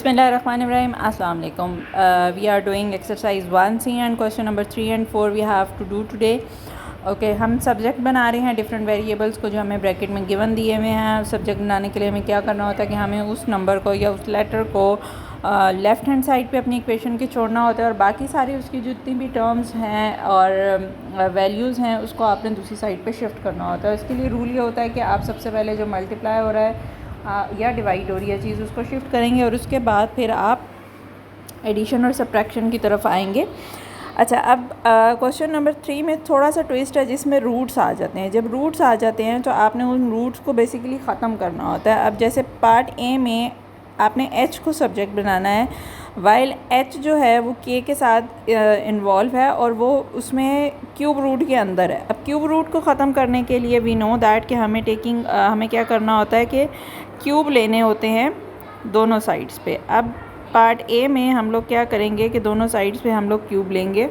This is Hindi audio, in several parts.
Bismillahirrahmanirrahim. Assalamu alaikum. We are doing exercise 1C and question number 3 and 4 we have to do today. Okay हम सब्जेक्ट बना रहे हैं डिफरेंट वेरिएबल्स को जो हमें ब्रैकेट में गिवन दिए हुए हैं। सब्जेक्ट बनाने के लिए हमें क्या करना होता है कि हमें उस नंबर को या उस लेटर को लेफ़्ट हैंड साइड पे अपनी इक्वेशन के छोड़ना होता है और बाकी सारी उसकी जितनी भी टर्म्स हैं और वैल्यूज़ हैं उसको आपने दूसरी साइड पे शिफ्ट करना होता है। इसके लिए रूल ये होता है कि आप सबसे पहले जो मल्टीप्लाई हो रहा है या डिवाइड हो रही है चीज़ उसको शिफ्ट करेंगे और उसके बाद फिर आप एडिशन और सब्ट्रैक्शन की तरफ आएंगे। अच्छा, अब क्वेश्चन नंबर 3 में थोड़ा सा ट्विस्ट है जिसमें रूट्स आ जाते हैं। जब रूट्स आ जाते हैं तो आपने उन रूट्स को बेसिकली ख़त्म करना होता है। अब जैसे पार्ट ए में आपने एच को सब्जेक्ट बनाना है, वाइल एच जो है वो के साथ इन्वॉल्व है और वो उसमें क्यूब रूट के अंदर है। अब क्यूब रूट को ख़त्म करने के लिए वी नो दैट कि हमें क्या करना होता है कि क्यूब लेने होते हैं दोनों साइड्स पे। अब पार्ट ए में हम लोग क्या करेंगे कि दोनों साइड्स पे हम लोग क्यूब लेंगे।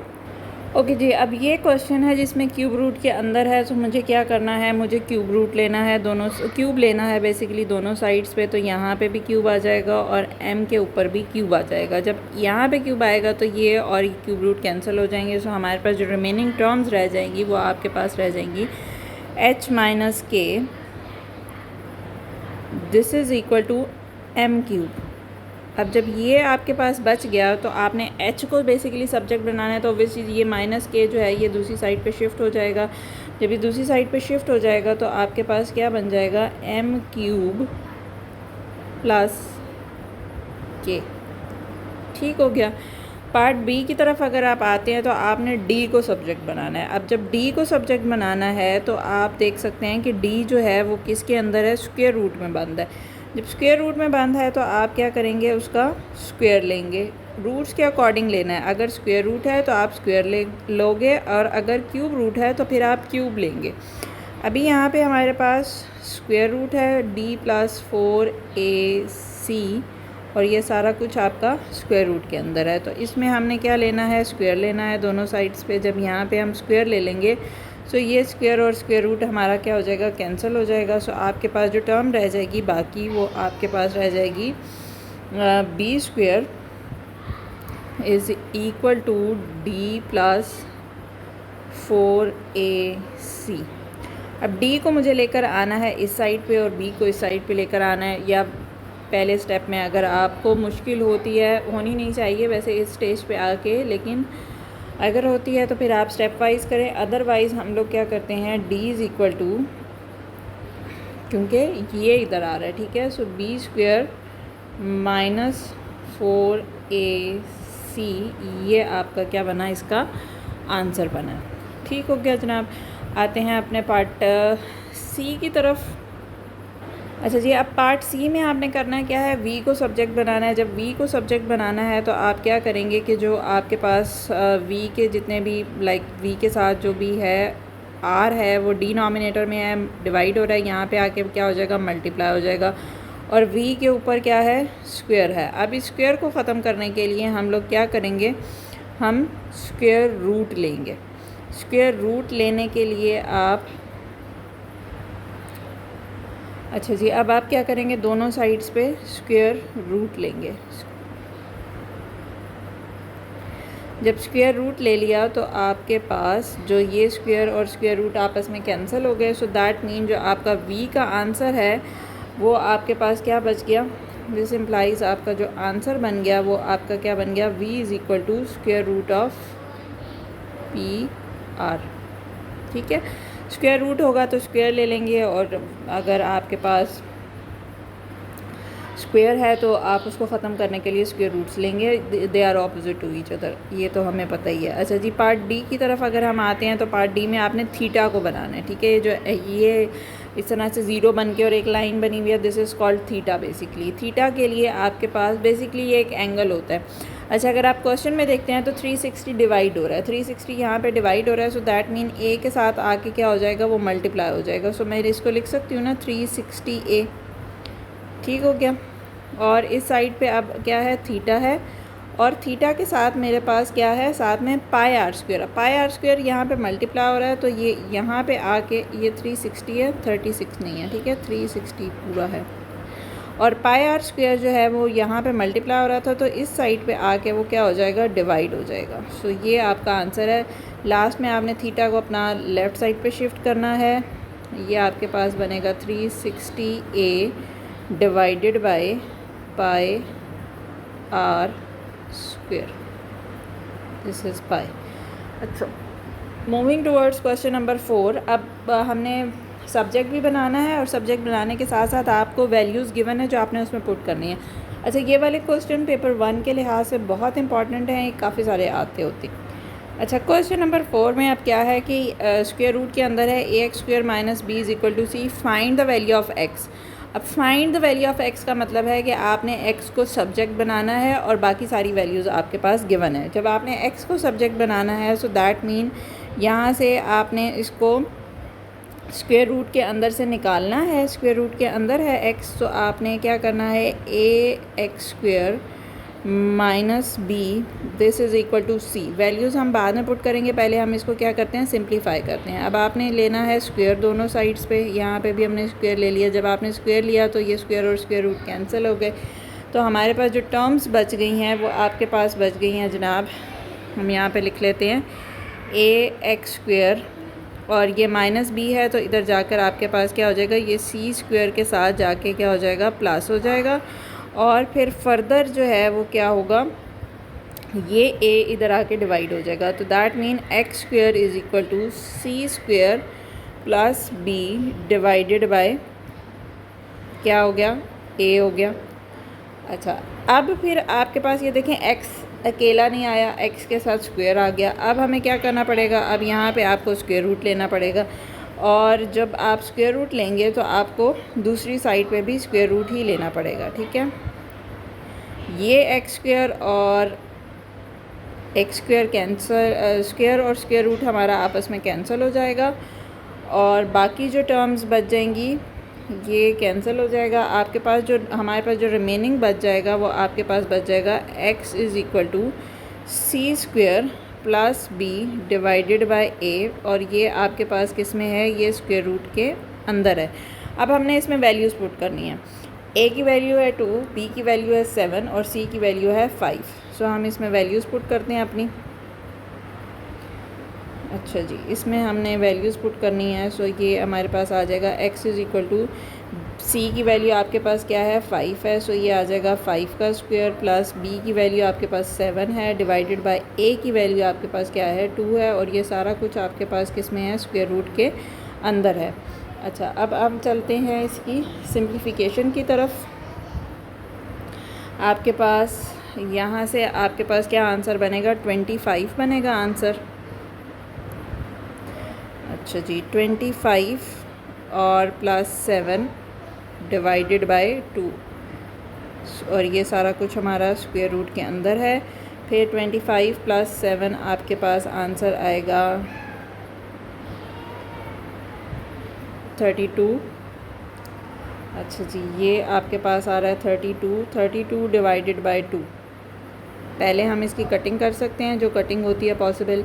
ओके जी, अब ये क्वेश्चन है जिसमें क्यूब रूट के अंदर है, तो मुझे क्या करना है, मुझे क्यूब रूट लेना है, दोनों क्यूब लेना है बेसिकली दोनों साइड्स पे। तो यहाँ पे भी क्यूब आ जाएगा और एम के ऊपर भी क्यूब आ जाएगा। जब यहाँ पे क्यूब आएगा तो ये और क्यूब रूट कैंसिल हो जाएंगे। सो हमारे पास जो रिमेनिंग टर्म्स रह जाएंगी वो आपके पास रह जाएंगी H minus K, this is equal to M cube. अब जब ये आपके पास बच गया तो आपने h को बेसिकली सब्जेक्ट बनाना है, तो ऑब्वियसली ये माइनस के जो है ये दूसरी साइड पे शिफ्ट हो जाएगा। जब ये दूसरी साइड पे शिफ्ट हो जाएगा तो आपके पास क्या बन जाएगा, m क्यूब प्लस के। ठीक हो गया। पार्ट बी की तरफ अगर आप आते हैं तो आपने d को सब्जेक्ट बनाना है। अब जब d को सब्जेक्ट बनाना है तो आप देख सकते हैं कि d जो है वो किसके अंदर है, स्क्वायर रूट में बंद है। जब स्क्वायर रूट में बंद है तो आप क्या करेंगे, उसका स्क्वायर लेंगे। रूट्स के अकॉर्डिंग लेना है। अगर स्क्वायर रूट है तो आप स्क्वायर लोगे और अगर क्यूब रूट है तो फिर आप क्यूब लेंगे। अभी यहाँ पे हमारे पास स्क्वायर रूट है d प्लस 4ac और ये सारा कुछ आपका स्क्वायर रूट के अंदर है। तो इसमें हमने क्या लेना है, स्क्वायर लेना है दोनों साइड्स पे। जब यहाँ पे हम स्क्वायर ले लेंगे तो ये स्क्वायर और स्क्वायर रूट हमारा क्या हो जाएगा, कैंसिल हो जाएगा। सो आपके पास जो टर्म रह जाएगी बाकी वो आपके पास रह जाएगी B square is equal to D plus 4ac। अब d को मुझे लेकर आना है इस साइड पे और b को इस साइड पे लेकर आना है। या पहले स्टेप में अगर आपको मुश्किल होती है, होनी नहीं चाहिए वैसे इस स्टेज पे आके, लेकिन अगर होती है तो फिर आप स्टेप वाइज करें। अदरवाइज़ हम लोग क्या करते हैं, d इज़ इक्वल टू, क्योंकि ये इधर आ रहा है, ठीक है। सो बी स्क्वायर माइनस 4ac ये आपका क्या बना, इसका आंसर बना। ठीक हो गया जनाब। आते हैं अपने पार्ट सी की तरफ। अच्छा जी, अब पार्ट सी में आपने करना है क्या है, वी को सब्जेक्ट बनाना है। जब वी को सब्जेक्ट बनाना है तो आप क्या करेंगे कि जो आपके पास वी के जितने भी वी के साथ जो भी है आर है वो डिनोमिनेटर में है, डिवाइड हो रहा है, यहाँ पे आके क्या हो जाएगा, मल्टीप्लाई हो जाएगा। और वी के ऊपर क्या है, स्क्वायर है। अब इस स्क्वायर को ख़त्म करने के लिए हम लोग क्या करेंगे, हम स्क्वायर रूट लेंगे। स्क्वायर रूट लेने के लिए आप, अच्छा जी, अब आप क्या करेंगे, दोनों साइड्स पे स्क्वायर रूट लेंगे। जब स्क्वायर रूट ले लिया तो आपके पास जो ये स्क्वायर और स्क्वायर रूट आपस में कैंसिल हो गए। सो दैट मीन जो आपका v का आंसर है वो आपके पास क्या बच गया, दिस इम्प्लाइज आपका जो आंसर बन गया वो आपका क्या बन गया, v is equal to square root of P R. ठीक है, स्क्वायर रूट होगा तो स्क्वायर ले लेंगे और अगर आपके पास स्क्वायर है तो आप उसको ख़त्म करने के लिए स्क्वायर रूट्स लेंगे। They are opposite to each other, ये तो हमें पता ही है। अच्छा जी, पार्ट डी की तरफ अगर हम आते हैं तो पार्ट डी में आपने थीटा को बनाना है। ठीक है, जो ये इस तरह से ज़ीरो बन के और एक लाइन बनी हुई है, this is called theta. Basically theta के लिए आपके पास बेसिकली ये एक एंगल होता है। अच्छा, अगर आप क्वेश्चन में देखते हैं तो 360 डिवाइड हो रहा है, 360 यहाँ पे डिवाइड हो रहा है। सो दैट मीन ए के साथ आके क्या हो जाएगा, वो मल्टीप्लाई हो जाएगा। सो मैं इसको लिख सकती हूँ ना 360a। ठीक हो गया। और इस साइड पे अब क्या है, थीटा है और थीटा के साथ मेरे पास क्या है, साथ में pi are square. Pi are square यहाँ पे मल्टीप्लाई हो रहा है तो ये यहाँ पे आके ये 360 है, 36 नहीं है। ठीक है, 360 पूरा है। और पाई आर स्क्वायर जो है वो यहाँ पे मल्टीप्लाई हो रहा था, तो इस साइड पे आके वो क्या हो जाएगा, डिवाइड हो जाएगा। सो ये आपका आंसर है। लास्ट में आपने थीटा को अपना लेफ़्ट साइड पे शिफ्ट करना है। ये आपके पास बनेगा 360A divided by pi are square, this is pi. अच्छा, मूविंग टूवर्ड्स क्वेश्चन नंबर 4। अब हमने सब्जेक्ट भी बनाना है और सब्जेक्ट बनाने के साथ साथ आपको वैल्यूज़ गिवन है जो आपने उसमें पुट करनी है। अच्छा, ये वाले क्वेश्चन पेपर 1 के लिहाज से बहुत इंपॉर्टेंट हैं, काफ़ी सारे आते होते। अच्छा, क्वेश्चन नंबर 4 में अब क्या है कि स्क्वायर रूट के अंदर है ax² - b = c, find the value of x। अब find the value of x का मतलब है कि आपने x को सब्जेक्ट बनाना है और बाकी सारी वैल्यूज़ आपके पास गिवन है। जब आपने x को सब्जेक्ट बनाना है सो दैट मीन यहाँ से आपने इसको स्क्वायर रूट के अंदर से निकालना है। स्क्वायर रूट के अंदर है x, तो आपने क्या करना है, ax² - b this is equal to c। Values हम बाद में पुट करेंगे, पहले हम इसको क्या करते हैं, सिंप्लीफाई करते हैं। अब आपने लेना है स्क्वायर दोनों साइड्स पे, यहाँ पे भी हमने स्क्वायर ले लिया। जब आपने स्क्वायर लिया तो ये स्क्वायर और स्क्वायर रूट कैंसिल हो गए, तो हमारे पास जो टर्म्स बच गई हैं वो आपके पास बच गई हैं जनाब। हम यहाँ पे लिख लेते हैं ax² और ये -b है, तो इधर जाकर आपके पास क्या हो जाएगा, ये c² के साथ जाके क्या हो जाएगा, प्लस हो जाएगा। और फिर फर्दर जो है वो क्या होगा, ये a इधर आके डिवाइड हो जाएगा। तो that mean x² = c² + b divided by क्या हो गया, a हो गया। अच्छा, अब फिर आपके पास ये देखें x अकेला नहीं आया, x के साथ स्क्वायर आ गया। अब हमें क्या करना पड़ेगा, अब यहाँ पे आपको स्क्वायर रूट लेना पड़ेगा, और जब आप स्क्वायर रूट लेंगे तो आपको दूसरी साइड पे भी स्क्वायर रूट ही लेना पड़ेगा, ठीक है। ये x² और x² कैंसल, स्क्वायर और स्क्वायर रूट हमारा आपस में कैंसिल हो जाएगा, और बाकी जो टर्म्स बच जाएंगी ये कैंसिल हो जाएगा। आपके पास जो हमारे पास जो रिमेनिंग बच जाएगा वो आपके पास बच जाएगा x = c² + b divided by a, और ये आपके पास किस में है, ये स्क्वायर रूट के अंदर है। अब हमने इसमें वैल्यूज़ पुट करनी है। a की वैल्यू है 2, b की वैल्यू है 7 और c की वैल्यू है 5। सो हम इसमें वैल्यूज़ पुट करते हैं अपनी। अच्छा जी, इसमें हमने वैल्यूज़ पुट करनी है। सो ये हमारे पास आ जाएगा x = c की वैल्यू आपके पास क्या है, 5 है, सो ये आ जाएगा 5 का स्क्वायर प्लस b की वैल्यू आपके पास 7 है डिवाइडेड बाय a की वैल्यू आपके पास क्या है, 2 है, और ये सारा कुछ आपके पास किस में है, स्क्वायर रूट के अंदर है। अच्छा, अब हम चलते हैं इसकी सिंप्लीफिकेशन की तरफ। आपके पास यहाँ से आपके पास क्या आंसर बनेगा, 25 बनेगा आंसर। अच्छा जी, 25 और प्लस 7 डिवाइडेड बाय 2, और ये सारा कुछ हमारा स्क्वायर रूट के अंदर है। फिर 25 + 7 आपके पास आंसर आएगा 32। अच्छा जी, ये आपके पास आ रहा है 32 डिवाइडेड बाय 2। पहले हम इसकी कटिंग कर सकते हैं, जो कटिंग होती है पॉसिबल।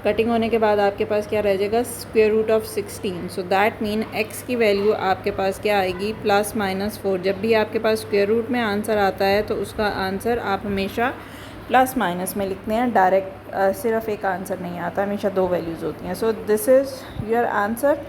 कटिंग होने के बाद आपके पास क्या रह जाएगा, square root of 16। So that mean x की वैल्यू आपके पास क्या आएगी, +-4। जब भी आपके पास स्क्वायर रूट में आंसर आता है तो उसका आंसर आप हमेशा +- में लिखते हैं, डायरेक्ट सिर्फ एक आंसर नहीं आता, हमेशा 2 वैल्यूज़ होती हैं। So this is your answer.